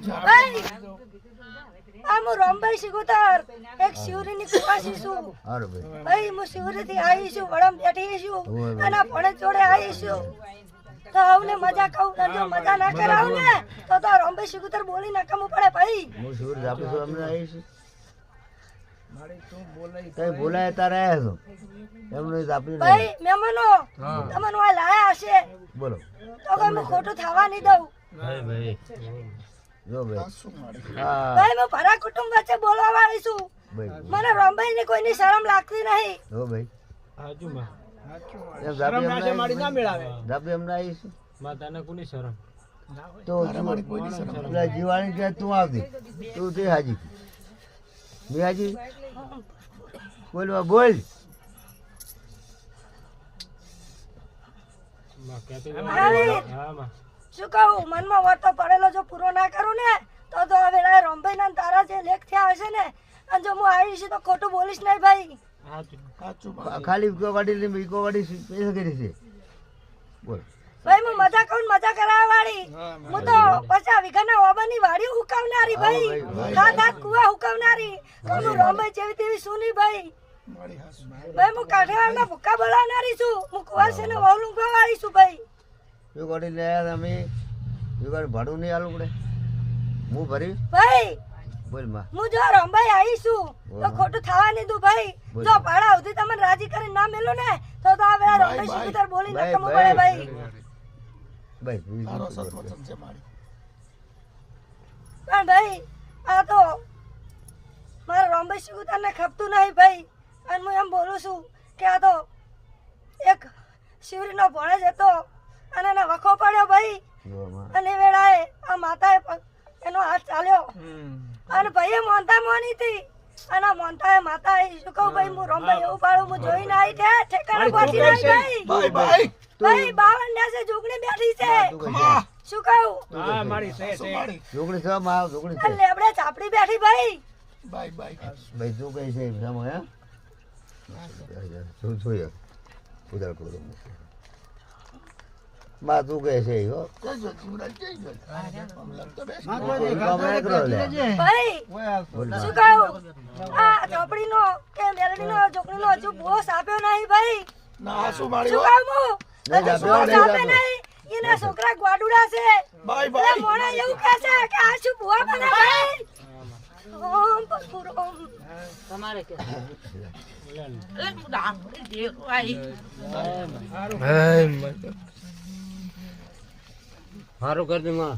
ભાઈ આ હું રોમભાઈ શિગોતર એક શિવરીની કુવાસી છું ભાઈ હું શિવરીથી આવી છું વડમ બેઠી છું અને ભણે જોડે આવી છું તો આવને મજા કહું જો મજા ના કરાવ ને તો રોમભાઈ શિગોતર બોલી નકામું પડે ભાઈ હું શિવરી આપી છું અમને આવી છું કઈ બોલાય તારે આવ્યા છો એમને આપી ભાઈ મહેમાનો તમને આ લાયા હશે બોલો તો કઈ હું ખોટું થવા નહીં દઉં ભાઈ જો ભાઈ ભાઈ હું ભરા કુટુંબ વચ્ચે બોલવા વાળી છું મને રોમભાઈ ની કોઈની શરમ લાગતી નહીં જો ભાઈ જીવાણી કે તું આવતી તું તે હાજી મેં હાજી બોલવા બોલ શું કહું મનમાં વર્તો પડેલો જો પૂરો ના કરું ને તો હવે રોમભાઈ ના તારા જે લેખ થયા હશે ને અને જો હું આવીશ તો ખોટું બોલીશ નહીં ભાઈ ખાલી ઈકો વાડી ઈકો વાડી પૈસા કરી છે બોલ ભાઈ હું મજા કહું મજા કરાવવા વાળી હું તો 50 વીઘાના ઓબાની વાડી હુકાવનારી ભાઈ હાથ કુવા હુકાવનારી તો હું રોમભાઈ જેવી તેવી શું નહીં ભાઈ ભાઈ હું કાઠિયાવાડના ભૂક્કા બોલાવનારી છું હું કુવાસે ને વહુ લુંગવા વાળી છું ભાઈ એ ગાડી લે અમે એ ગાડી ભાડું નહીં આલું પડે હું ભરી ભાઈ બોલ માં હું જો રોમભાઈ આવી છું તો ખોટું થવા નહીં દઉં ભાઈ જો ભાડા સુધી તમને રાજી કરીને ના મેલું ને તો હવે રોમભાઈ શિગોતર બોલી નકામું પડે ભાઈ ભાઈ પણ ભાઈ આ તો મારા રોમભાઈ શિગોતર ને ખપતું નહીં ભાઈ અને હું એમ બોલું છું કે આ તો એક શિવરીનો ભણેજ હતો અને એને વખો પડ્યો ભાઈ અને એ વેળાએ આ માતાએ એનો હાથ ચાલ્યો અને ભાઈએ મોનતા મોની હતી અને મોનતાએ માતાએ શું કહું ભાઈ હું રોમભાઈ એવું પાડું હું જોઈને આવી છે ઠેકાણે પહોંચી નહીં ભાઈ ભાઈ 52 ને છે જોગણી બેઠી છે શું કહું હા મારી છે જોગણી છે માં જોગણી છે લેબડે ચાપડી બેઠી ભાઈ ભાઈ તું કઈ છે સામો હે શું જોઈએ ઉધાર કરો માં તું કહે છે હો ભાઈ શું કહું આ ચોપડીનો કે મેલડીનો જોગણીનો હજુ બોસ આપ્યો નહીં ભાઈ શું કહું એના છોકરા ગોડુડા છે મોણા એવું કહે છે કે આ શું ભુવા બને ભાઈ ઓમ પરપુરમ તમારે કે હારું કરજે માં